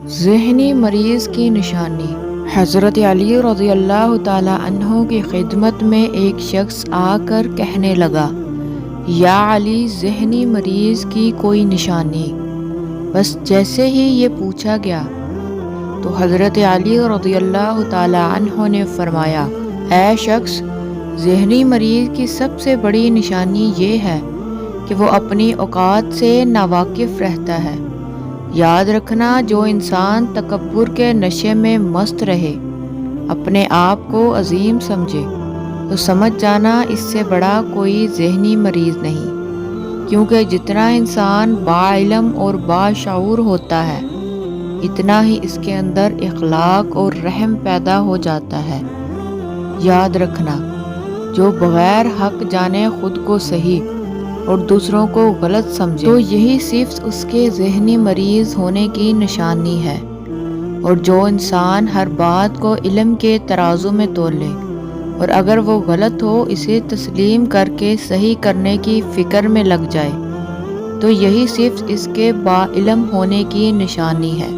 ذہنی مریض کی نشانی۔ حضرت علی رضی اللہ تعالی عنہ کی خدمت میں ایک شخص آ کر کہنے لگا، یا علی، ذہنی مریض کی کوئی نشانی؟ بس جیسے ہی یہ پوچھا گیا تو حضرت علی رضی اللہ تعالی عنہ نے فرمایا، اے شخص، ذہنی مریض کی سب سے بڑی نشانی یہ ہے کہ وہ اپنی اوقات سے ناواقف رہتا ہے۔ یاد رکھنا، جو انسان تکبر کے نشے میں مست رہے، اپنے آپ کو عظیم سمجھے، تو سمجھ جانا اس سے بڑا کوئی ذہنی مریض نہیں، کیونکہ جتنا انسان باعلم اور باشعور ہوتا ہے، اتنا ہی اس کے اندر اخلاق اور رحم پیدا ہو جاتا ہے۔ یاد رکھنا، جو بغیر حق جانے خود کو صحیح اور دوسروں کو غلط سمجھے، تو یہی صرف اس کے ذہنی مریض ہونے کی نشانی ہے۔ اور جو انسان ہر بات کو علم کے ترازو میں تول لے، اور اگر وہ غلط ہو اسے تسلیم کر کے صحیح کرنے کی فکر میں لگ جائے، تو یہی صرف اس کے با علم ہونے کی نشانی ہے۔